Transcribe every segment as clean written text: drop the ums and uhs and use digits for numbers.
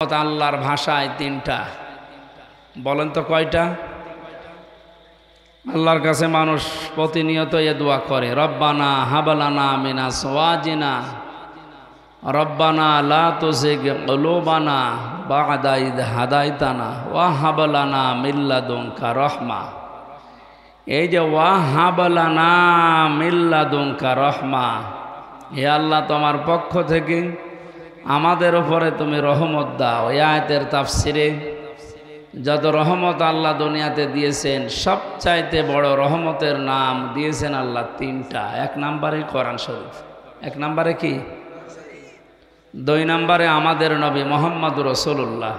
আল্লাহর ভাষায় তিনটা, বলেন তো কয়টা? আল্লাহর কাছে মানুষ প্রতিনিয়ত এ দোয়া করে, রব্বানা হাবলানা মিনা আজওয়াজিনা রব্বানা লা তুজিগ কুলুবানা বা'দা ইদ হাদাইতানা ওয়া হাব লানা মিন লাদুনকা রাহমা। এই যে ওয়া হাব লানা মিন লাদুনকা রাহমা, হে আল্লাহ তোমার পক্ষ থেকে আমাদের উপরে তুমি রহমত দাও। এই আয়াতের তাফসিরে যত রহমত আল্লাহ দুনিয়াতে দিয়েছেন, সবচাইতে বড় রহমতের নাম দিয়েছেন আল্লাহ তিনটা। এক নম্বরে কোরআন শরীফ, এক নম্বরে কি? দুই নম্বরে আমাদের নবী মুহাম্মদুর রাসূলুল্লাহ,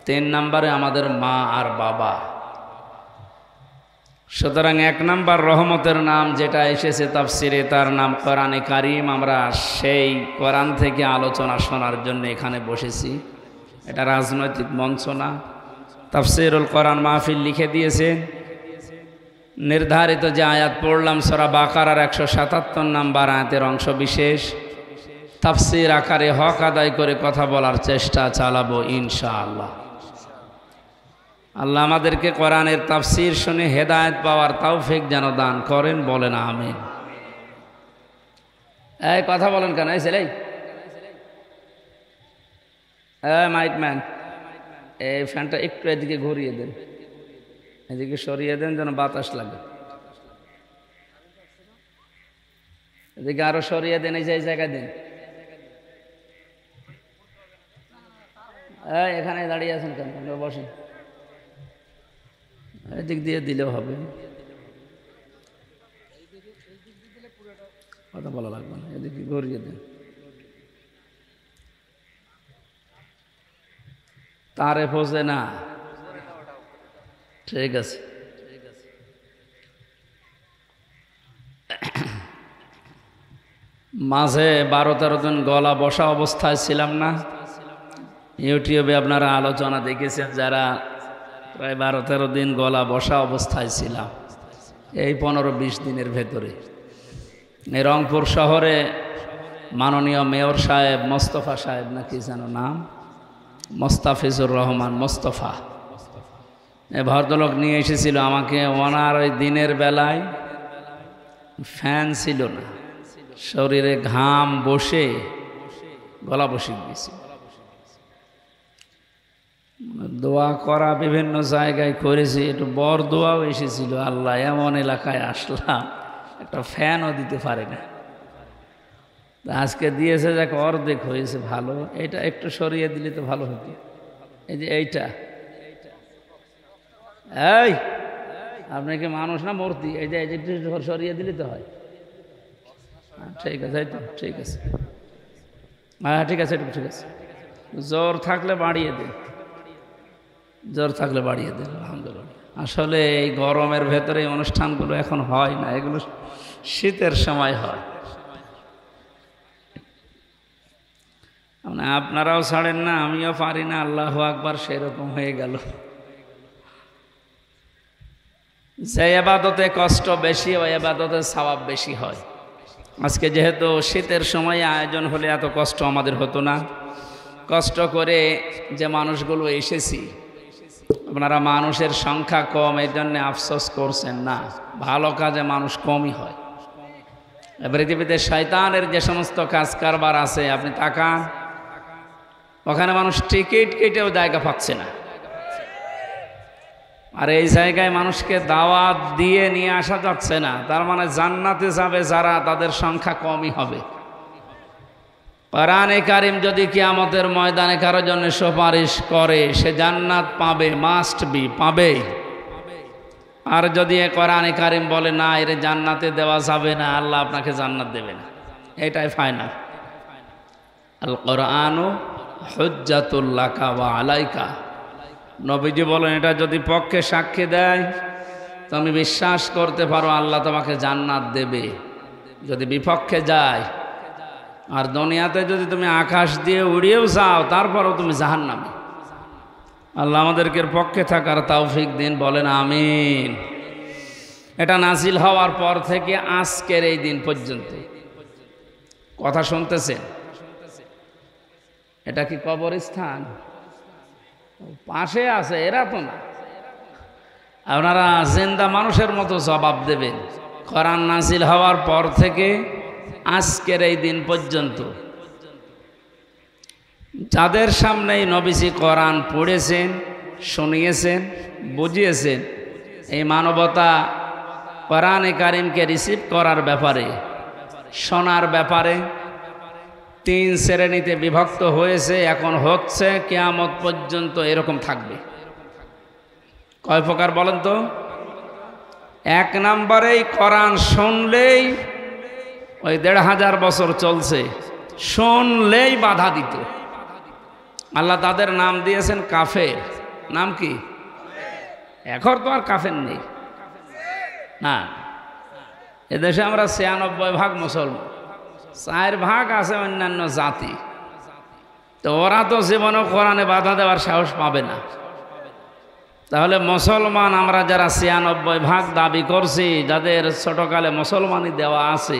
তিন নম্বরে আমাদের মা আর বাবা। সুতরাং এক নম্বর রহমতের নাম যেটা এসেছে তাফসিরে, তার নাম কোরআনে কারীম। আমরা সেই কোরআন থেকে আলোচনা শোনার জন্য এখানে বসেছি। এটা রাজনৈতিক মঞ্চ না। তাফসিরুল কোরআন মাহফিল লিখে দিয়েছে। নির্ধারিত যে আয়াত পড়লাম সূরা বাকারার 177 নম্বর আয়াতের অংশ বিশেষ, তাফসির আকারে হক আদায় করে কথা বলার চেষ্টা চালাবো ইনশাআল্লাহ। আল্লাহ আমাদেরকে কোরআনের তাফসির শুনে হেদায়েত পাওয়ার তৌফিক যেন দান করেন, বলেন আমিন। এই কথা বলেন কেন? এই ছেলে, মাইক ম্যান, এই ফ্যানটা একটু এদিকে ঘুরিয়ে দেন, এদিকে সরিয়ে দেন যেন বাতাস লাগে। এদিকে আরো সরিয়ে দেন, এই যে এই জায়গায় দেন। এখানে দাঁড়িয়ে আছেন কেন? বসেন, এদিক দিয়ে দিলেও হবে, কথা বলা লাগবে না। এদিকে ঘুরিয়ে দেন, তারে ফোসে না। ঠিক আছে। মাঝে 12-13 দিন গলা বসা অবস্থায় ছিলাম না? ইউটিউবে আপনারা আলোচনা দেখেছেন, যারা প্রায় 12-13 দিন গলা বসা অবস্থায় ছিলাম। এই 15-20 দিনের ভেতরে এই রংপুর শহরে মাননীয় মেয়র সাহেব, মোস্তফা সাহেব নাকি যেন নাম, মোস্তাফিজুর রহমান মোস্তফা, এই ভদ্রলোক নিয়ে এসেছিল আমাকে। ওনার ওই দিনের বেলায় ফ্যান ছিল না, শরীরে ঘাম বসে গলা বসে গিয়েছিল। দোয়া করা বিভিন্ন জায়গায় করেছি, একটু বড় দোয়াও এসেছিল। আল্লাহ, এমন এলাকায় আসলাম একটা ফ্যানও দিতে পারে না। আজকে দিয়েছে, যাকে অর্ধেক হয়েছে, ভালো। এটা একটু সরিয়ে দিলে তো ভালো হতো। এই যে এইটা, এই আপনি কি মানুষ না মূর্তি? এই যে একটু সরিয়ে দিলে তো হয়। ঠিক আছে, এই তো ঠিক আছে। হ্যাঁ ঠিক আছে, ঠিক আছে। জ্বর থাকলে বাড়িয়ে দিন, জ্বর থাকলে বাড়িয়ে দেন। আলহামদুলিল্লাহ। আসলে এই গরমের ভেতরে এই অনুষ্ঠানগুলো এখন হয় না, এগুলো শীতের সময় হয়। আপনারাও ছাড়েন না, আমিও পারি না। আল্লাহু আকবার, সেরকম হয়ে গেল। যে ইবাদতে কষ্ট বেশি, ওই ইবাদতে সওয়াব বেশি হয়। আজকে যেহেতু শীতের সময় আয়োজন হলে এত কষ্ট আমাদের হতো না। কষ্ট করে যে মানুষগুলো এসেছি, আপনারা মানুষের সংখ্যা কম, এই জন্য আফসোস করছেন না। ভালো কাজে মানুষ কমই হয়। পৃথিবীতে শয়তানের যে সমস্ত কাজ কারবার আছে, আপনি তাকান, ওখানে মানুষ টিকিট কেটেও জায়গা পাচ্ছে না। আর এই জায়গায় মানুষকে দাওয়াত দিয়ে নিয়ে আসা যাচ্ছে না। তার মানে জান্নাতে যাবে যারা, তাদের সংখ্যা কমই হবে। কোরআনে কারীম যদি কিয়ামতের ময়দানে কারোর জন্য সুপারিশ করে, সে জান্নাত পাবে, মাস্ট বি, পাবে। আর যদি কোরআনে কারীম বলে না, এর জান্নাতে দেওয়া যাবে না, আল্লাহ আপনাকে জান্নাত দেবে না, এটাই ফাইনাল। আল কোরআনু হুজ্জাতুল লাকা ওয়া আলাইকা। নবীজি বলেন, এটা যদি পক্ষে সাক্ষী দেয়, তুমি বিশ্বাস করতে পারো আল্লাহ তোমাকে জান্নাত দেবে। যদি বিপক্ষে যায়, আর দুনিয়াতে যদি তুমি আকাশ দিয়ে উড়িয়েও যাও, তারপরও তুমি জাহান্নামে। আল্লাহ আমাদেরকে পক্ষে থাকার তৌফিক দিন, বলেন আমিন। এটা নাজিল হওয়ার পর থেকে আজকের এই দিন পর্যন্ত কথা শুনতেছেন। এটা কি কবরস্থান? পাশে আছে, এরা তো না। আপনারা জিন্দা মানুষের মতো জবাব দেবেন। কোরআন নাজিল হওয়ার পর থেকে আজকের এই দিন পর্যন্ত যাদের সামনেই নবীজি কোরআন পড়েছেন, শুনিয়েছেন, বুঝিয়েছেন, এই মানবতা কোরআনে কারিমকে রিসিভ করার ব্যাপারে, শোনার ব্যাপারে 3 শ্রেণীতে বিভক্ত হয়েছে, এখন হচ্ছে, কিয়ামত পর্যন্ত এরকম থাকবে। কয় প্রকার বলেন তো? 1 নম্বরেই কোরআন শুনলেই, ওই 1500 বছর চলছে, শুনলেই বাধা দিত। আল্লাহ তাদের নাম দিয়েছেন কাফের। নাম কি? এখন তো আর কাফের নেই না। এদেশে আমরা 96% মুসলমান, 4 ভাগ আছে অন্যান্য জাতি। তো ওরা তো জীবনে কোরআনে বাধা দেওয়ার সাহস পাবে না। তাহলে মুসলমান আমরা যারা 96% দাবি করছি, যাদের ছোটকালে মুসলমানই দেওয়া আছে,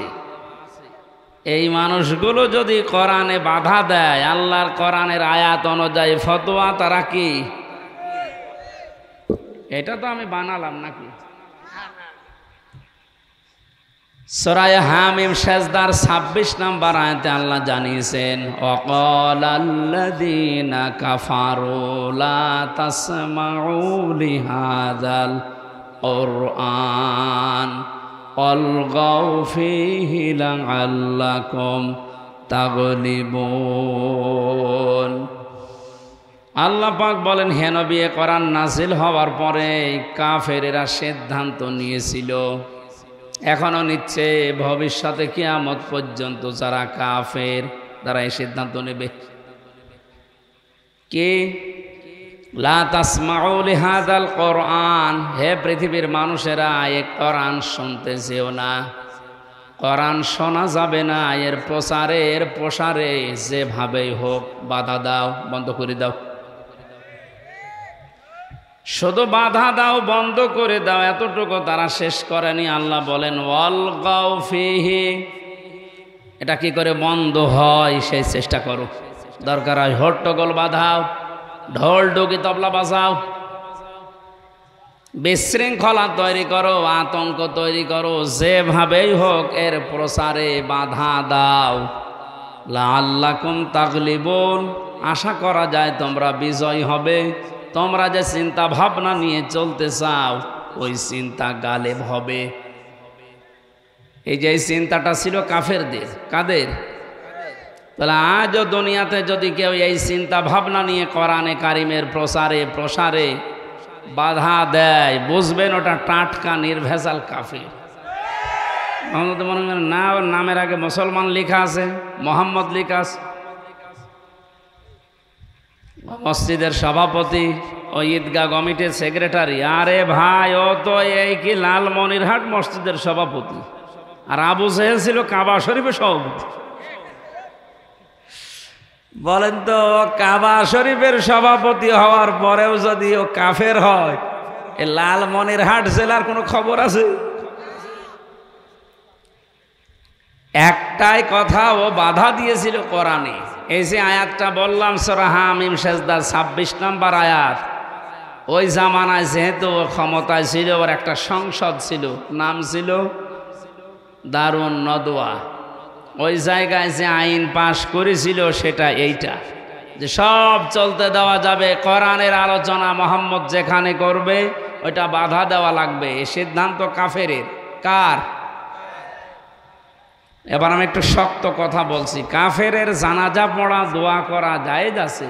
এই মানুষগুলো যদি কোরআনে বাধা দেয়, আল্লাহর কোরআনের আয়াত অনুযায়ী ফতোয়া, তারা কি? এটা তো আমি বানালাম নাকি? সূরা হামিম সেজদার 26 নম্বর আয়াতে আল্লাহ জানিয়েছেন, ওয়াকালাল্লাযীনা কাফারু লা তাসমাউ লিহাযাল কুরআন অলগাউ ফীহি লাআল্লাকুম তাগলিবুন। আল্লাহ পাক বলেন, হে নবী, কোরআন নাজিল হওয়ার পরে কাফেরেরা সিদ্ধান্ত নিয়েছিল, এখনো নিচ্ছে, ভবিষ্যতে কিয়ামত পর্যন্ত যারা কাফের তারা এই সিদ্ধান্ত নেবে। কি? লা তাসমাউ লিহাযাল কুরআন, হে পৃথিবীর মানুষেরা, এই কোরআন শুনতে যেও না, কোরআন শোনা যাবে না, এর প্রচারে, এর প্রসারে যেভাবেই হোক বাধা দাও, বন্ধ করে দাও। শুধু বাধা দাও, বন্ধ করে দাও, এতটুকু তারা শেষ করেনি। আল্লাহ বলেন, ওয়ালগাউ ফীহি, এটা কি করে বন্ধ হয় সেই চেষ্টা করো। দরকার হয় হট্টগোল বাঁধাও, ঢোল ডুকি তবলা বাজাও, বিশৃঙ্খলা তৈরি করো, আতঙ্ক তৈরি করো, যেভাবেই হোক এর প্রসারে বাধা দাও। লাআল্লাকুম তাগলিবুন, আশা করা যায় তোমরা বিজয় হবে। তোমরা যে চিন্তা ভাবনা নিয়ে চলতে চাও, ওই চিন্তা গালেব হবে। এই যে চিন্তাটা ছিল কাফেরদের, কাদের? তাহলে আজও দুনিয়াতে যদি কেউ এই চিন্তা ভাবনা নিয়ে কোরআনে কারিমের প্রসারে প্রসারে বাধা দেয়, বুঝবেন ওটা টাটকা নির্ভেজাল কাফের। মনে করেন না, ওর নামের আগে মুসলমান লেখা আছে, মোহাম্মদ লেখা আছে, মসজিদের সভাপতি, ও ঈদগাহ কমিটির সেক্রেটারি। আরে ভাই, ও তো এই কি লালমনিরহাট মসজিদের সভাপতি, আর আবু জেহেল ছিল কাবা শরীফের সভাপতি। বলেন তো, কাবা শরীফের সভাপতি হওয়ার পরেও যদি ও কাফের হয়, এ লালমনিরহাট জেলার কোনো খবর আছে? একটাই কথা, ও বাধা দিয়েছিল কোরআনে। এই যে আয়াতটা বললাম, সূরা হামিম সেজদার 26 নম্বর আয়াত, ওই জামানায় যেহেতু ও ক্ষমতায় ছিল, ওর একটা সংসদ ছিল, নাম ছিল দারুন নদওয়া। ওই জায়গায় যে আইন পাশ করেছিল সেটা এইটা, যে সব চলতে দেওয়া যাবে, কোরআনের আলোচনা মোহাম্মদ যেখানে করবে ওইটা বাধা দেওয়া লাগবে। এই সিদ্ধান্ত কাফেরের। কার? এবার আমি একটু শক্ত কথা বলছি, কাফেরের জানাজা পড়া, দোয়া করা জায়েজ আছে?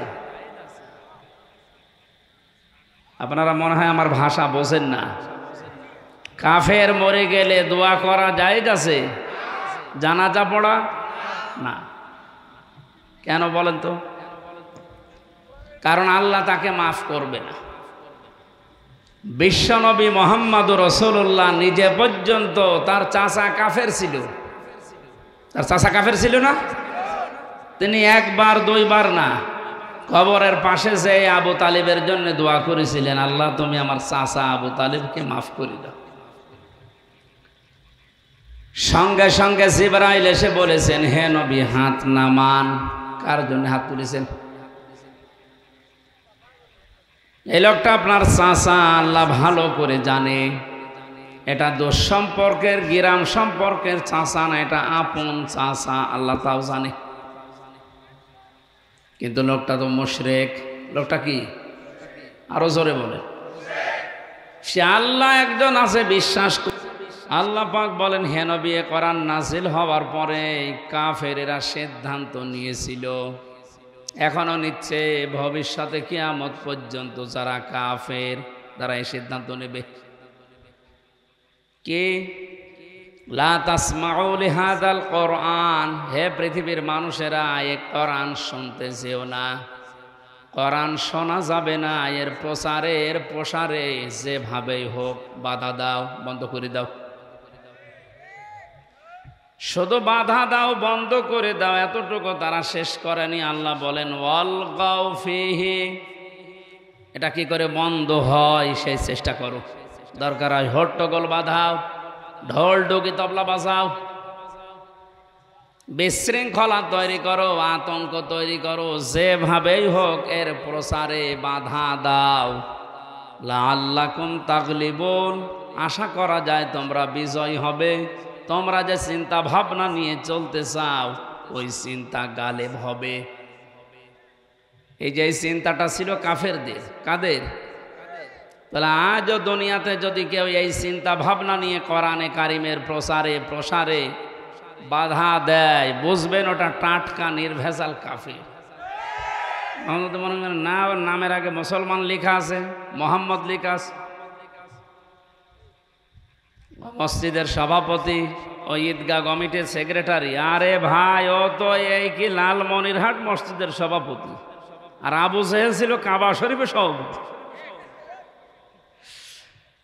আপনারা মনে হয় আমার ভাষা বোঝেন না। কাফের মরে গেলে দোয়া করা জায়েজ আছে, জানাজা পড়া না। কেন বলেন তো? কারণ আল্লাহ তাকে মাফ করবে না। বিশ্বনবী মুহাম্মদুর রাসূলুল্লাহ নিজে পর্যন্ত, তার চাচা কাফের ছিল, তার চাচা কাফের ছিল না? তিনি একবার দুইবার না, কবরের পাশে যে আবু তালিবের জন্য দোয়া করেছিলেন, আল্লাহ তুমি আমার চাচা আবু তালিবকে মাফ করে দাও। সঙ্গে সঙ্গে জিবরাইল এসে বলেছেন, হে নবী হাত নামান। কার জন্য হাত তুলেছেন? এই লোকটা আপনার চাচা, আল্লাহ ভালো করে জানে। এটা দোষ সম্পর্কের, গ্রাম সম্পর্কের চাচা না, এটা আপন চাচা, আল্লাহ তাও জানে। কিন্তু লোকটা তো মুশরিক। লোকটা কি? আরো জোরে বলে। সে আল্লাহ একজন আছে বিশ্বাস। আল্লাহ পাক বলেন, হে নবী, কোরআন নাজিল হওয়ার পরে কাফেরেরা সিদ্ধান্ত নিয়েছিল, এখনো নিচ্ছে, ভবিষ্যতে কিয়ামত পর্যন্ত যারা কাফের তারা এই সিদ্ধান্ত নেবে। কে? লা তাসমাউ লিহাযাল কোরআন, হে পৃথিবীর মানুষেরা, এই কোরআন শুনতে যেও না। কোরআন শোনা যাবে না, এর প্রচারের প্রসারে যেভাবেই হোক বাধা দাও, বন্ধ করে দাও। শুধু বাধা দাও, বন্ধ করে দাও, এতটুকু তারা শেষ করেনি। আল্লাহ বলেন, ওয়ালগাউ ফিহি, এটা কি করে বন্ধ হয় সেই চেষ্টা করো। দরকার হয় হট্টগোল বাঁধাও, ঢোল ডুকি তবলা বাজাও, বিশৃঙ্খলা তৈরি করো, আতঙ্ক তৈরি করো, যেভাবেই হোক এর প্রসারে বাধা দাও। লাআল্লাকুম তাগলিবুন, আশা করা যায় তোমরা বিজয় হবে। তোমরা যে চিন্তা ভাবনা নিয়ে চলতে চাও, ওই চিন্তা গালেব হবে। এই যে চিন্তাটা ছিল কাফেরদের। কাদের? তাহলে আজও দুনিয়াতে যদি কেউ এই চিন্তা ভাবনা নিয়ে কোরআনে কারিমের প্রসারে প্রসারে বাধা দেয়, বুঝবেন ওটা টাটকা নির্ভেজাল কাফির। আমাদের মনে করেন না, ওর নামের আগে মুসলমান লেখা আছে, মোহাম্মদ লেখা আছে, মসজিদের সভাপতি, ও ঈদগাহ কমিটির সেক্রেটারি। আরে ভাই, ও তো এই কি লালমনিরহাট মসজিদের সভাপতি, আর আবু জেহেল ছিল কাবা শরীফের সভাপতি।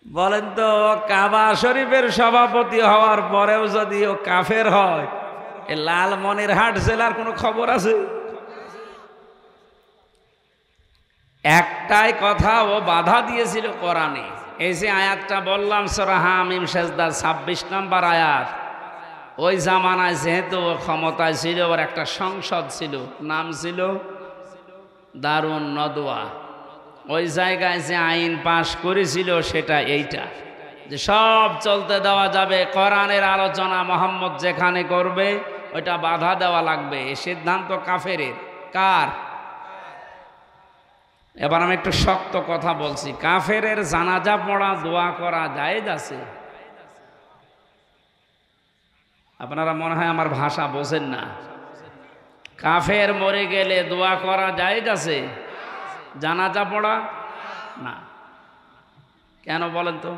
বলেন তো, কাবা শরীফের সভাপতি হওয়ার পরেও যদি ও কাফের হয়, এ লালমনিরহাট জেলার কোনো খবর আছে? একটাই কথা, ও বাধা দিয়েছিল কোরআনে। এই যে আয়াতটা বললাম, সূরা হামিম সেজদা 26 নম্বর আয়াত। ওই জামানায় যেহেতু ও ক্ষমতায় ছিল, ওর একটা সংসদ ছিল, নাম ছিল দারুন নদওয়া। ওই জায়গায় যে আইন পাশ করেছিল সেটা এইটা, যে সব চলতে দেওয়া যাবে, কোরআনের আলোচনা মোহাম্মদ যেখানে করবে ওইটা বাধা দেওয়া লাগবে। এই সিদ্ধান্ত কাফেরের। কার? এবার আমি একটু শক্ত কথা বলছি। কাফেরের জানাজা পড়া, দোয়া করা জায়েজ আছে? আপনারা মনে হয় আমার ভাষা বোঝেন না। কাফের মরে গেলে দোয়া করা জায়েজ আছে? জানাজা পড়া না। কেন বলেন তো?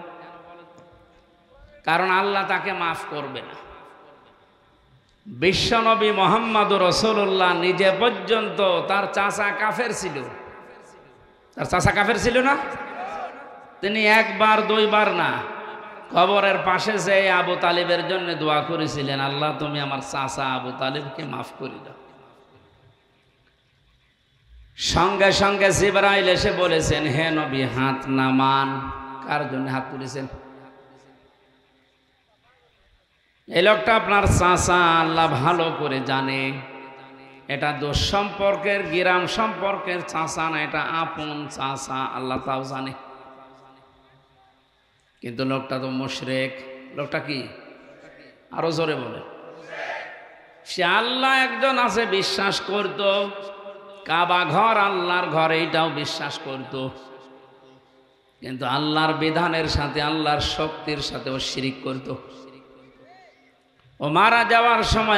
কারণ আল্লাহ তাকে মাফ করবে না। বিশ্বনবী মুহাম্মদুর রাসূলুল্লাহ নিজে পর্যন্ত, তার চাচা কাফের ছিল। তার চাচা কাফের ছিল না? তিনি একবার দুইবার না, কবরের পাশে যে আবু তালিবের জন্য দোয়া করেছিলেন, আল্লাহ তুমি আমার চাচা আবু তালিবকে মাফ করে দাও। সঙ্গে সঙ্গে জিবরাইল এসে বলেছেন, হে নবী, হাত নামান। কার জন্য হাত তুলেছেন? এই লোকটা আপনার চাচা, আল্লাহ ভালো করে জানে। এটা দোষ সম্পর্কের, গ্রাম সম্পর্কের চাচা না, এটা আপন চাচা, আল্লাহ তাও জানে। কিন্তু লোকটা তো মুশরিক। লোকটা কি? আরো জোরে বলে। সে আল্লাহ একজন আছে বিশ্বাস করত, কাবা ঘর আল্লাহর ঘর, এইটাও বিশ্বাস করত, কিন্তু আল্লাহর বিধানের সাথে, আল্লাহর শক্তির সাথে ও শিরিক করত। ও মারা যাওয়ার সময়